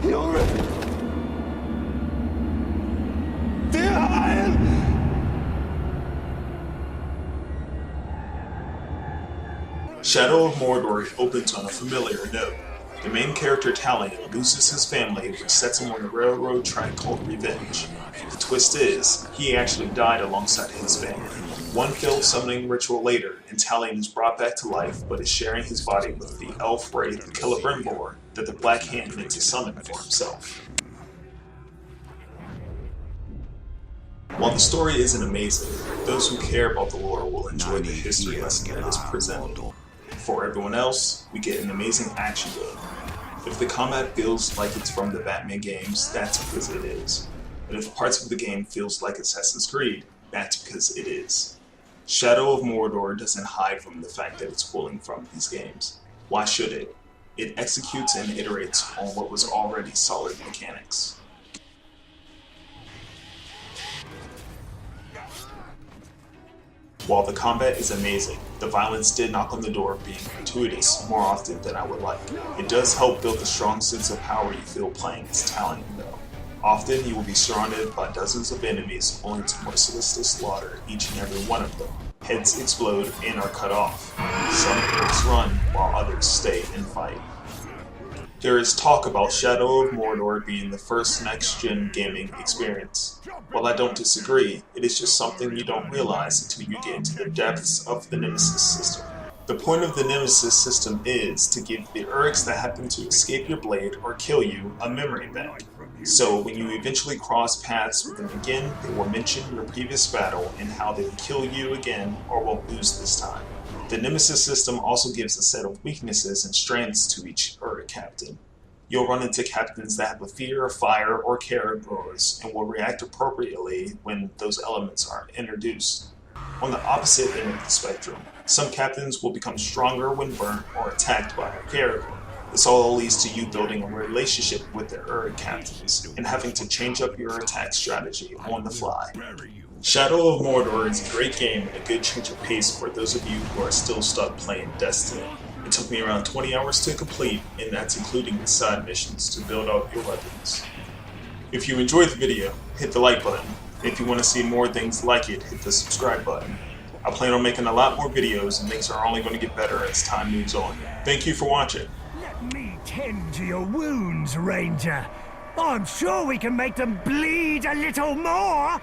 Junge! Wir heilen! Shadow of Mordor opens on a familiar note. The main character, Talion, loses his family, which sets him on a railroad track called Revenge. The twist is, he actually died alongside his family. One failed summoning ritual later, and Talion is brought back to life, but is sharing his body with the elf wraith Celebrimbor that the Black Hand meant to summon for himself. While the story isn't amazing, those who care about the lore will enjoy the history lesson that is presented. For everyone else, we get an amazing action game. If the combat feels like it's from the Batman games, that's because it is. And if parts of the game feels like Assassin's Creed, that's because it is. Shadow of Mordor doesn't hide from the fact that it's pulling from these games. Why should it? It executes and iterates on what was already solid mechanics. While the combat is amazing, the violence did knock on the door of being gratuitous more often than I would like. It does help build a strong sense of power you feel playing as Talion though. Often you will be surrounded by dozens of enemies only to mercilessly slaughter each and every one of them. Heads explode and are cut off. Some heroes run while others stay and fight. There is talk about Shadow of Mordor being the first next-gen gaming experience. While I don't disagree, it is just something you don't realize until you get into the depths of the Nemesis system. The point of the Nemesis system is to give the Urks that happen to escape your blade or kill you a memory bank. So when you eventually cross paths with them again, they will mention your previous battle and how they will kill you again or will lose this time. The Nemesis system also gives a set of weaknesses and strengths to each Urk captain. You'll run into captains that have a fear of fire or Caragors and will react appropriately when those elements are introduced. On the opposite end of the spectrum, some captains will become stronger when burnt or attacked by a Caragor. This all leads to you building a relationship with the Urk captains and having to change up your attack strategy on the fly. Shadow of Mordor is a great game and a good change of pace for those of you who are still stuck playing Destiny. It took me around 20 hours to complete, and that's including the side missions to build out your weapons. If you enjoyed the video, hit the like button. If you want to see more things like it, hit the subscribe button. I plan on making a lot more videos, and things are only going to get better as time moves on. Thank you for watching. Let me tend to your wounds, Ranger. I'm sure we can make them bleed a little more.